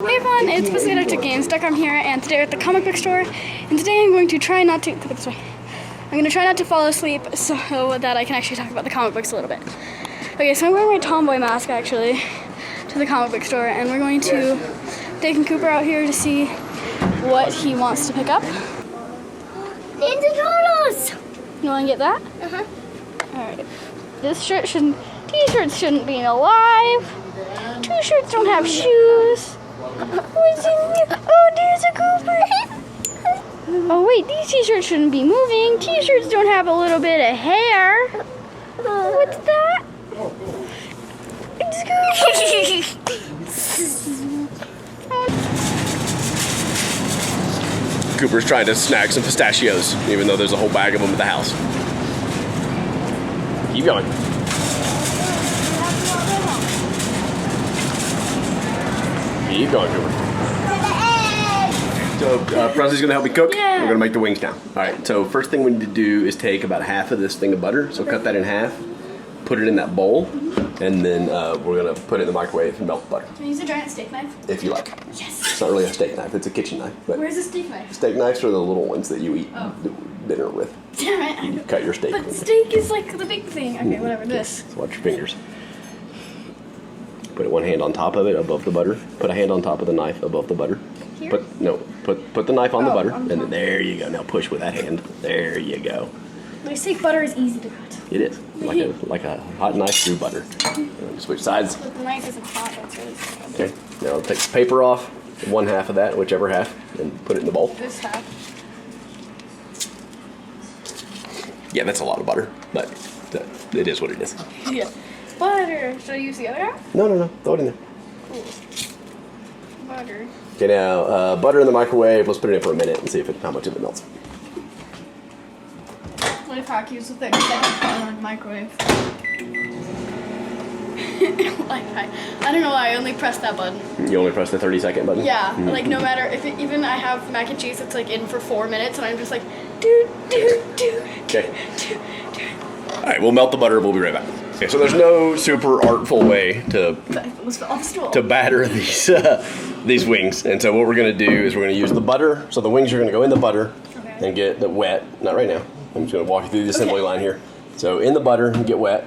Hey everyone, it's Presley and Dad Games. I'm here, and today we're at the comic book store. And today I'm going to try not to I'm going to try not to fall asleep so that I can actually talk about the comic books a little bit. Okay, so I'm wearing my tomboy mask actually to the comic book store, and we're going to take Cooper out here to see what he wants to pick up. Ninja Turtles! You want to get that? Uh-huh. Alright. This shirt shouldn't, t-shirts shouldn't be alive. Two shirts don't have shoes. What's in here? Oh, there's a Cooper. Oh wait, these t-shirts shouldn't be moving. T-shirts don't have a little bit of hair. What's that? It's Cooper. Cooper's trying to snag some pistachios, even though there's a whole bag of them at the house. Keep going. Keep going, Cooper. So Presley's gonna help me cook. Yeah. We're gonna make the wings now. All right. So first thing we need to do is take about half of this thing of butter. So cut that in half, put it in that bowl, and then we're gonna put it in the microwave and melt the butter. Can I use a giant steak knife? If you like. Yes. It's not really a steak knife. It's a kitchen knife. But Where's the steak knife? steak knives are the little ones that you eat dinner with. Damn it. You cut your steak But with. steak is like the big thing. Okay, whatever. This. So watch your fingers. Put one hand on top of it, above the butter. Put a hand on top of the knife, above the butter. Here? Put the knife on the butter, on and top. then there you go. Now push with that hand. There you go. They say butter is easy to cut. It is like a hot knife through butter. Switch sides. But the knife isn't hot. That's really sad. Okay. Now take the paper off, one half of that, whichever half, and put it in the bowl. This half. Yeah, that's a lot of butter, but it is what it is. Yeah. Butter. Should I use the other half? No. Throw it in there. Cool. Butter. Okay, now butter in the microwave. Let's put it in for a minute and see how much of it melts. What if I use the 30 seconds button on the microwave? Like I don't know why I only pressed that button. You only press the 30-second button? Yeah, like no matter if even I have mac and cheese that's like in for 4 minutes and I'm just like do. Okay. All right, we'll melt the butter. We'll be right back. Okay, so there's no super artful way to batter these wings, and so what we're gonna do is we're gonna use the butter. So the wings are gonna go in the butter and get wet. Not right now. I'm just gonna walk you through the assembly line here. So in the butter and get wet,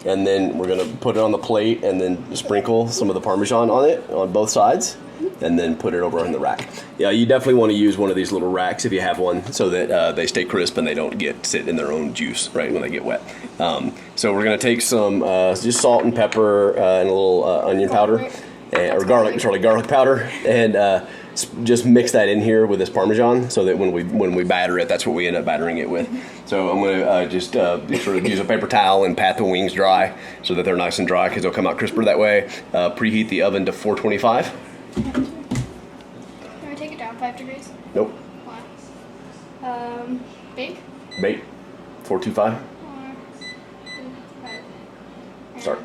and then we're gonna put it on the plate and then sprinkle some of the Parmesan on it on both sides, and then put it over on the rack. Yeah, you definitely want to use one of these little racks if you have one, so that they stay crisp and they don't sit in their own juice right when they get wet. So we're gonna take some just salt and pepper and a little onion powder, or garlic powder, and just mix that in here with this Parmesan, so that when we batter it, that's what we end up battering it with. So I'm gonna just sort of use a paper towel and pat the wings dry so that they're nice and dry, because they'll come out crisper that way. Preheat the oven to 425. Can I take it down 5 degrees? Nope. Wow. Bake? Bake. 425. Start.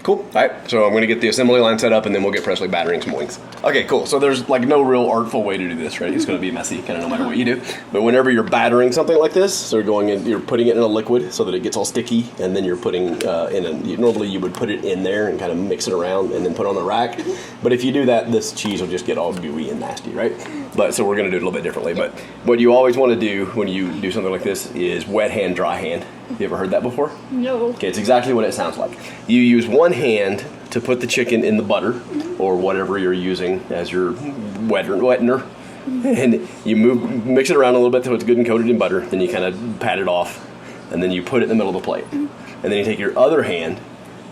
Cool. All right, so I'm going to get the assembly line set up, and then we'll get Presley battering some wings. Okay, cool. So there's like no real artful way to do this, right? It's going to be messy, kind of no matter what you do. But whenever you're battering something like this, so you're putting it in a liquid so that it gets all sticky, and then you're putting normally you would put it in there and kind of mix it around and then put it on the rack. But if you do that, this cheese will just get all gooey and nasty, right? But so we're going to do it a little bit differently. But what you always want to do when you do something like this is wet hand, dry hand. You ever heard that before? No. Okay, it's exactly what it sounds like. You use one hand to put the chicken in the butter, or whatever you're using as your wettener, and you mix it around a little bit so it's good and coated in butter. Then you kind of pat it off, and then you put it in the middle of the plate. And then you take your other hand,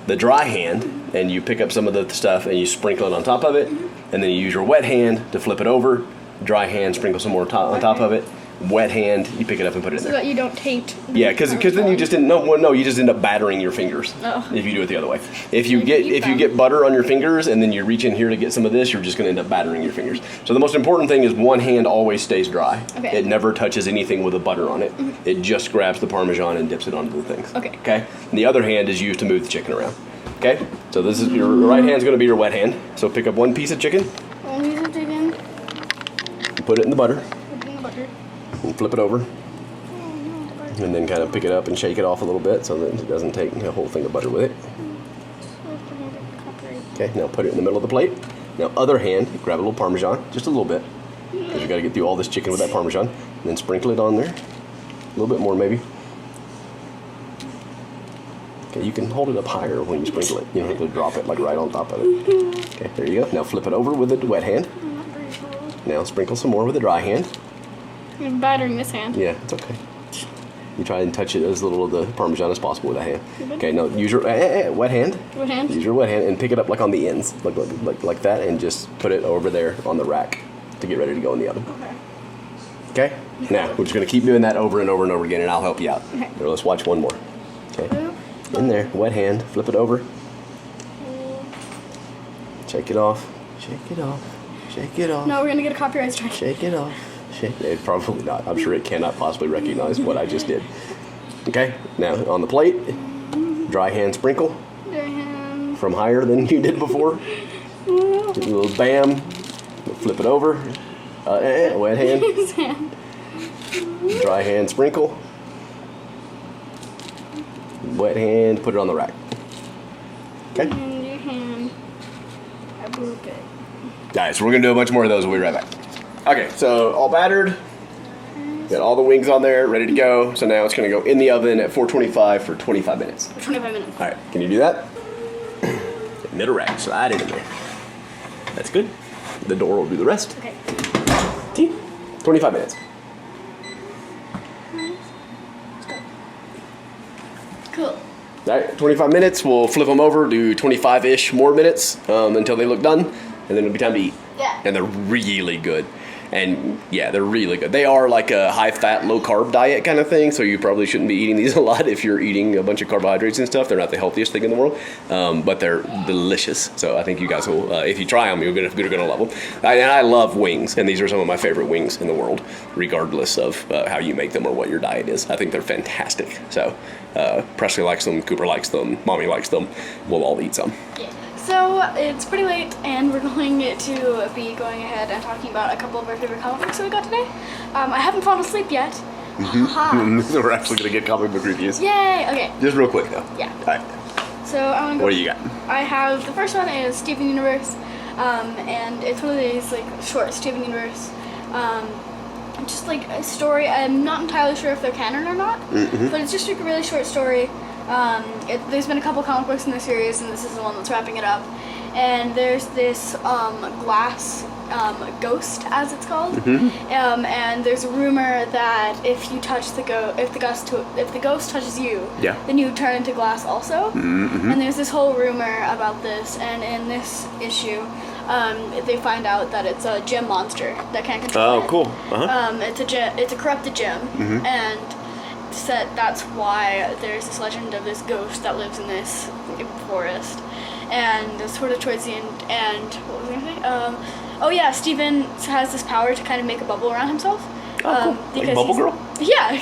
the dry hand, and you pick up some of the stuff and you sprinkle it on top of it, and then you use your wet hand to flip it over. Dry hand, sprinkle some more on top of it. Wet hand, you pick it up and put it in there. So that you don't taint. Yeah, because then you just didn't. No, you just end up battering your fingers if you do it the other way. If you get butter on your fingers and then you reach in here to get some of this, you're just going to end up battering your fingers. So the most important thing is one hand always stays dry. Okay. It never touches anything with the butter on it. It just grabs the Parmesan and dips it onto the things. Okay. Okay. And the other hand is used to move the chicken around. Okay. So this is your right hand's going to be your wet hand. So pick up one piece of chicken. One piece of chicken. Put it in the butter. Put it in the butter. And flip it over. And then kind of pick it up and shake it off a little bit so that it doesn't take a whole thing of butter with it. Okay, now put it in the middle of the plate. Now, other hand, grab a little Parmesan, just a little bit, because you got to get through all this chicken with that Parmesan. And then sprinkle it on there. A little bit more, maybe. Okay, you can hold it up higher when you sprinkle it. You don't have to drop it like right on top of it. Okay, there you go. Now flip it over with a wet hand. Now sprinkle some more with a dry hand. I'm battering this hand. Yeah, it's okay. You try and touch it as little of the Parmesan as possible with a hand. Okay, now use your wet hand. Wet hand? Use your wet hand and pick it up like on the ends, like that, and just put it over there on the rack to get ready to go in the oven. Okay? Now, we're just going to keep doing that over and over and over again, and I'll help you out. Okay. Here, let's watch one more. Okay. In there, wet hand, flip it over. Shake it off. Shake it off. Shake it off. No, we're going to get a copyright strike. Shake it off. Shake it. Probably not. I'm sure it cannot possibly recognize what I just did. Okay, now on the plate, dry hand sprinkle. Dry hand. From higher than you did before. A little bam. Flip it over. Wet hand. His hand. Dry hand sprinkle. Wet hand, put it on the rack. Okay? And your hand. I broke it. Alright, so we're going to do a bunch more of those. We'll be right back. Okay, so all battered. Got all the wings on there, ready to go. So now it's going to go in the oven at 425 for 25 minutes. 25 minutes. Alright, can you do that? Middle rack, slide it in there. That's good. The door will do the rest. Okay. 25 minutes. Cool. Alright, 25 minutes. We'll flip them over, do 25-ish more minutes until they look done, and then it'll be time to eat. Yeah. And they're really good. And yeah, they're really good. They are like a high-fat, low-carb diet kind of thing, so you probably shouldn't be eating these a lot if you're eating a bunch of carbohydrates and stuff. They're not the healthiest thing in the world, but they're delicious. So I think you guys will, if you try them, you're gonna love them. And I love wings, and these are some of my favorite wings in the world, regardless of how you make them or what your diet is. I think they're fantastic. So Presley likes them, Cooper likes them, Mommy likes them. We'll all eat some. Yeah. So it's pretty late, and we're going to be going ahead and talking about a couple of our favorite comic books that we got today. I haven't fallen asleep yet. So we're actually gonna get comic book reviews. Yay! Okay. Just real quick though. Yeah. All right. So I want to go. What do you got? I have the first one is Steven Universe, and it's one of these like short Steven Universe, just like a story. I'm not entirely sure if they're canon or not, but it's just like a really short story. There's been a couple comic books in the series, and this is the one that's wrapping it up. And there's this glass ghost, as it's called, and there's a rumor that if you touch if the ghost touches you, then you turn into glass also. And there's this whole rumor about this, and in this issue, they find out that it's a gem monster that can't control it. Oh, cool. It's a corrupted gem, and said that's why there's this legend of this ghost that lives in this forest. And sort of towards the end, and what was I gonna say? Oh yeah, Steven has this power to kind of make a bubble around himself. Oh, cool. Like Bubble Girl? Yeah,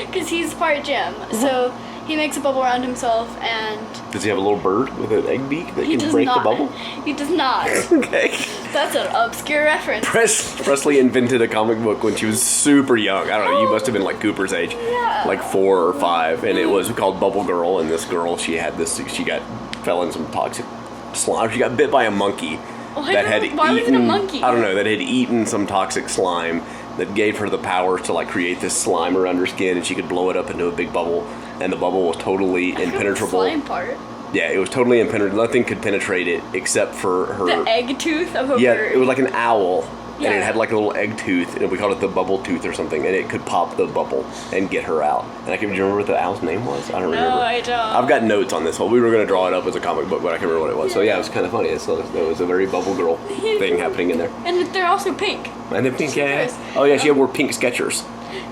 because he's part gem. So he makes a bubble around himself, and... Does he have a little bird with an egg beak that can break the bubble? He does not. Okay. That's an obscure reference. Presley invented a comic book when she was super young. I don't know, you must have been like Cooper's age. Yeah. Like 4 or 5, and it was called Bubble Girl, and this girl, she fell in some toxic slime. She got bit by a monkey Why was it a monkey? I don't know, that had eaten some toxic slime that gave her the power to like create this slime around her skin, and she could blow it up into a big bubble, and the bubble was totally impenetrable. The slime part. Yeah, it was totally impenetrable. Nothing could penetrate it except for her. The egg tooth of a bird. Yeah, it was like an owl. Yeah. And it had like a little egg tooth, and we called it the bubble tooth or something, and it could pop the bubble and get her out. And do you remember what the owl's name was? I don't remember. No, I don't. I've got notes on this whole. We were going to draw it up as a comic book, but I can't remember what it was. So yeah, it was kind of funny. So there was a very Bubble Girl thing happening in there. And they're also pink. And the pink, yeah. Oh yeah, she wore pink Skechers.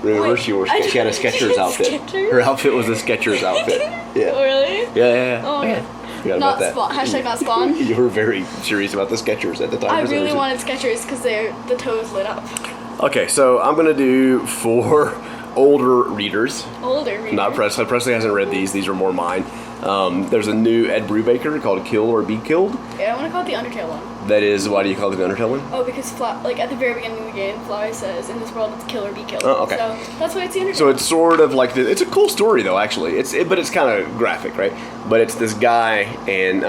Remember, Wait, she had a Skechers outfit. Skechers? Her outfit was a Skechers outfit. Yeah. Oh, really? Yeah. Oh, okay. Not Spawn. Hashtag not Spawn. You were very serious about the Skechers at the time. I really wanted Skechers because the toes lit up. Okay, so I'm going to do 4 older readers. Older readers? Not Presley. Presley hasn't read these. These are more mine. There's a new Ed Brubaker called Kill or Be Killed. Yeah, I want to call it the Undertale one. That is, why do you call it the Undertale one? Oh, because at the very beginning of the game, Fly says, in this world it's kill or be killed. Oh, okay. So that's why it's the Undertale. So it's sort of like it's a cool story though, actually. But it's kind of graphic, right? But it's this guy, and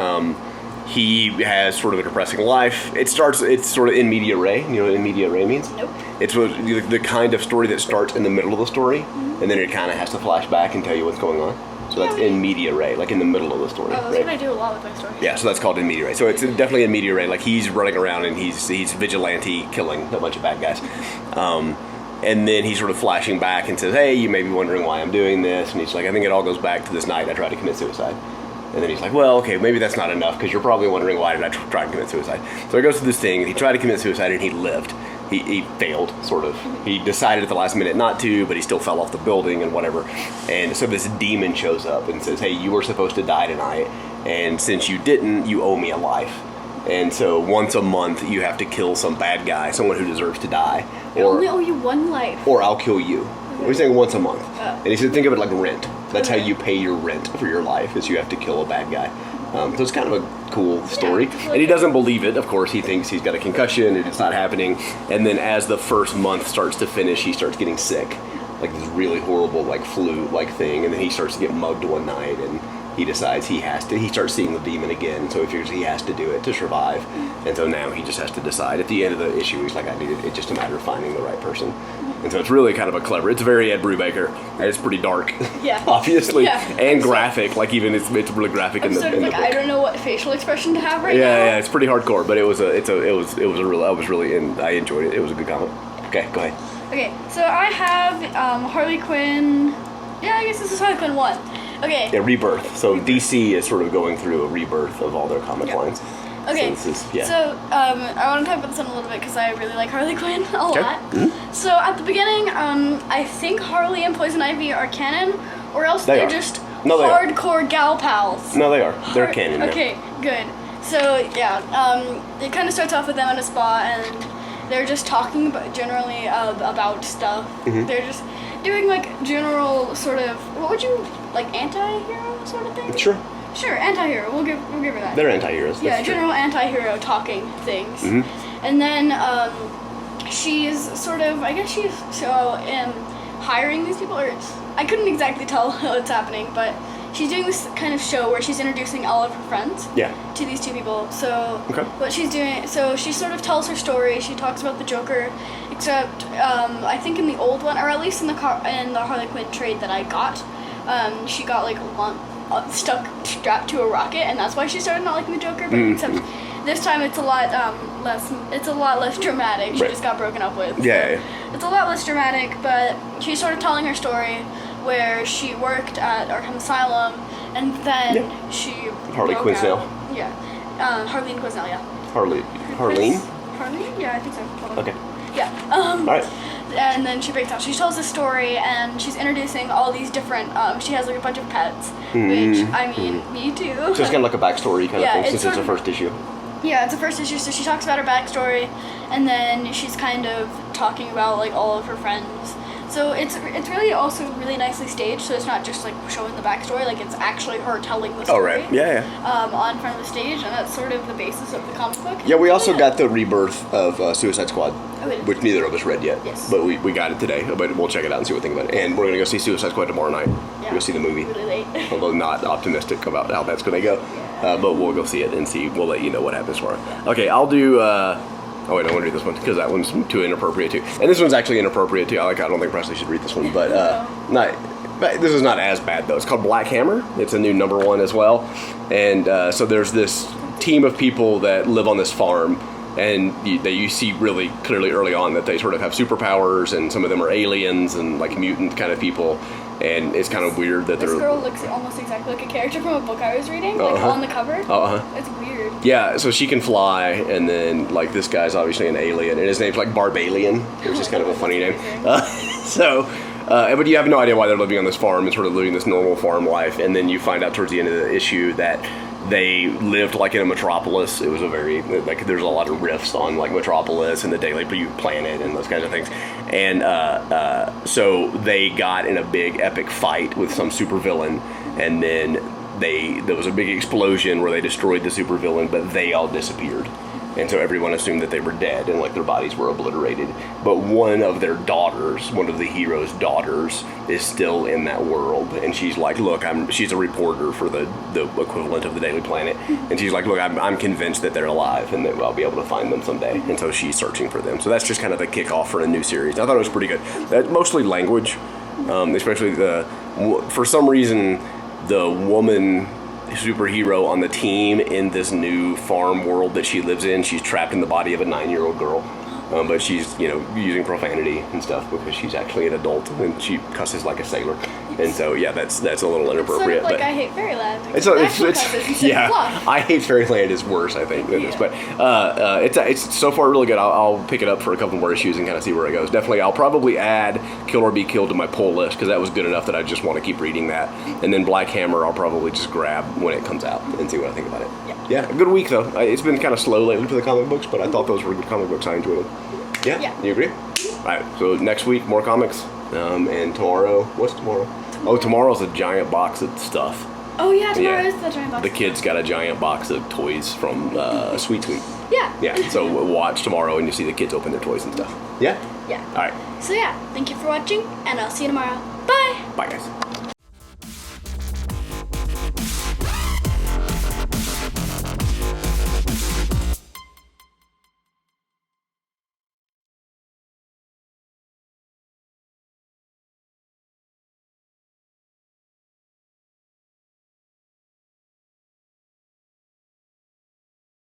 he has sort of a depressing life. It's sort of in media res. You know what in media res means? Nope. It's the kind of story that starts in the middle of the story, and then it kind of has to flash back and tell you what's going on. So that's in media res, like in the middle of the story. Oh, that's right? what I do a lot with my stories. Yeah, so that's called in media res. So it's definitely in media res. Like he's running around and he's vigilante killing a bunch of bad guys. And then he's sort of flashing back and says, hey, you may be wondering why I'm doing this. And he's like, I think it all goes back to this night I tried to commit suicide. And then he's like, well, okay, maybe that's not enough because you're probably wondering why did I try to commit suicide. So he goes to this thing and he tried to commit suicide and he lived. He failed, sort of. He decided at the last minute not to, but he still fell off the building and whatever. And so this demon shows up and says, hey, you were supposed to die tonight. And since you didn't, you owe me a life. And so once a month, you have to kill some bad guy, someone who deserves to die. I only owe you one life. Or I'll kill you. We're saying once a month. Oh. And he said, think of it like rent. That's how you pay your rent for your life, is you have to kill a bad guy. So it's kind of a cool story. Yeah, and he doesn't believe it, of course. He thinks he's got a concussion and it's not happening. And then as the first month starts to finish, he starts getting sick. Like this really horrible, like flu-like thing. And then he starts to get mugged one night and he decides he starts seeing the demon again, so he figures he has to do it to survive. And so now he just has to decide. At the end of the issue, he's like, it's just a matter of finding the right person. And so it's really kind of it's very Ed Brubaker, and it's pretty dark, Yeah. obviously, Yeah. and graphic, like even it's really graphic in the Sort of like, book. I don't know what facial expression to have right now. Yeah, it's pretty hardcore, but I enjoyed it. It was a good comic. Okay, go ahead. Okay, so I have Harley Quinn. Yeah, I guess this is Harley Quinn 1. Okay. Yeah, Rebirth. So DC is sort of going through a rebirth of all their comic lines. Okay, So this is, so I want to talk about this one a little bit because I really like Harley Quinn a lot. Mm-hmm. So at the beginning, I think Harley and Poison Ivy are canon, or else They they're are. just No, they are. hardcore gal pals. No, they are. They're canon now. Okay, good. So yeah, it kind of starts off with them in a spa, and they're just talking generally about stuff. Mm-hmm. They're just doing like general sort of, what would you like, anti-hero sort of thing? Sure. Sure, anti-hero. We'll give her that. They're anti-heroes. Yeah, That's true. general anti-hero talking things. Mm-hmm. And then she's sort of, I guess she's hiring these people, or I couldn't exactly tell what's happening, but she's doing this kind of show where she's introducing all of her friends to these two people. So what she's doing, so she sort of tells her story. She talks about the Joker, except I think in the old one, or at least in the Harley Quinn trade that I got, she got like strapped to a rocket, and that's why she started not liking the Joker. But except this time it's a lot less dramatic. She just got broken up with. Yeah. It's a lot less dramatic, but she's sort of telling her story where she worked at Arkham Asylum, and then she Harley broke Quinzel. out. Yeah. Harleen Quinzel, yeah. Harleen? Harleen? Yeah, I think so. Hold on. Okay. Yeah. All right. And then she breaks out. She tells the story, and she's introducing all these different. She has like a bunch of pets, which I mean, me too. So it's kind of like a backstory kind of thing, since it's a first issue. Yeah, it's a first issue, so she talks about her backstory, and then she's kind of talking about like all of her friends. So it's really also really nicely staged, so it's not just like showing the backstory, like it's actually her telling the story. Oh, right. Yeah. On front of the stage, and that's sort of the basis of the comic book. Yeah, we also got the rebirth of Suicide Squad, Okay. which neither of us read yet. Yes. But we got it today, but we'll check it out and see what we think about it. And we're going to go see Suicide Squad tomorrow night. Yeah. Go see the movie. Really late. Although not optimistic about how that's going to go. But we'll go see it and see. We'll let you know what happens tomorrow. Okay, I'll do... Oh wait, I want to read this one because that one's too inappropriate too. And this one's actually inappropriate too. I don't think Presley should read this one, but but this is not as bad though. It's called Black Hammer. It's a new #1 as well. And so there's this team of people that live on this farm, and you see really clearly early on that they sort of have superpowers, and some of them are aliens and like mutant kind of people. And it's kind of weird that This girl looks almost exactly like a character from a book I was reading, like on the cover. It's weird. Yeah, so she can fly, and then like this guy's obviously an alien, and his name's like Barbalian, which is kind of a funny name. But you have no idea why they're living on this farm and sort of living this normal farm life, and then you find out towards the end of the issue that they lived like in a metropolis. It was a very like there's a lot of riffs on like Metropolis and the Daily Planet and those kinds of things, and so they got in a big epic fight with some supervillain, and then there was a big explosion where they destroyed the supervillain, but they all disappeared. and so everyone assumed that they were dead and like their bodies were obliterated. But one of their daughters, one of the hero's daughters, is still in that world, and she's like, look, she's a reporter for the equivalent of the Daily Planet, and she's like, look, I'm convinced that they're alive and that I'll be able to find them someday, and so she's searching for them. So that's just kind of the kickoff for a new series. I thought it was pretty good. That's mostly language, especially for some reason the woman superhero on the team in this new farm world that she lives in, she's trapped in the body of a 9-year-old girl. But she's, using profanity and stuff because she's actually an adult and she cusses like a sailor. And so, yeah, that's a little inappropriate. Sort of like but I Hate Fairyland. It's yeah, I Hate Fairyland is worse, I think, than this. But it's so far really good. I'll pick it up for a couple more issues and kind of see where it goes. Definitely, I'll probably add Kill or Be Killed to my pull list because that was good enough that I just want to keep reading that. And then Black Hammer, I'll probably just grab when it comes out and see what I think about it. Yeah, a good week though. It's been kind of slow lately for the comic books, but I thought those were good comic books. I enjoyed them. Yeah, you agree? All right, so next week, more comics. And tomorrow, what's tomorrow? Oh, tomorrow's a giant box of stuff. Oh, yeah, tomorrow is the giant box. The kids got a giant box of toys from Sweet Sweet. Yeah. Yeah, so watch tomorrow and you see the kids open their toys and stuff. Yeah? Yeah. All right. So, yeah, thank you for watching, and I'll see you tomorrow. Bye! Bye, guys.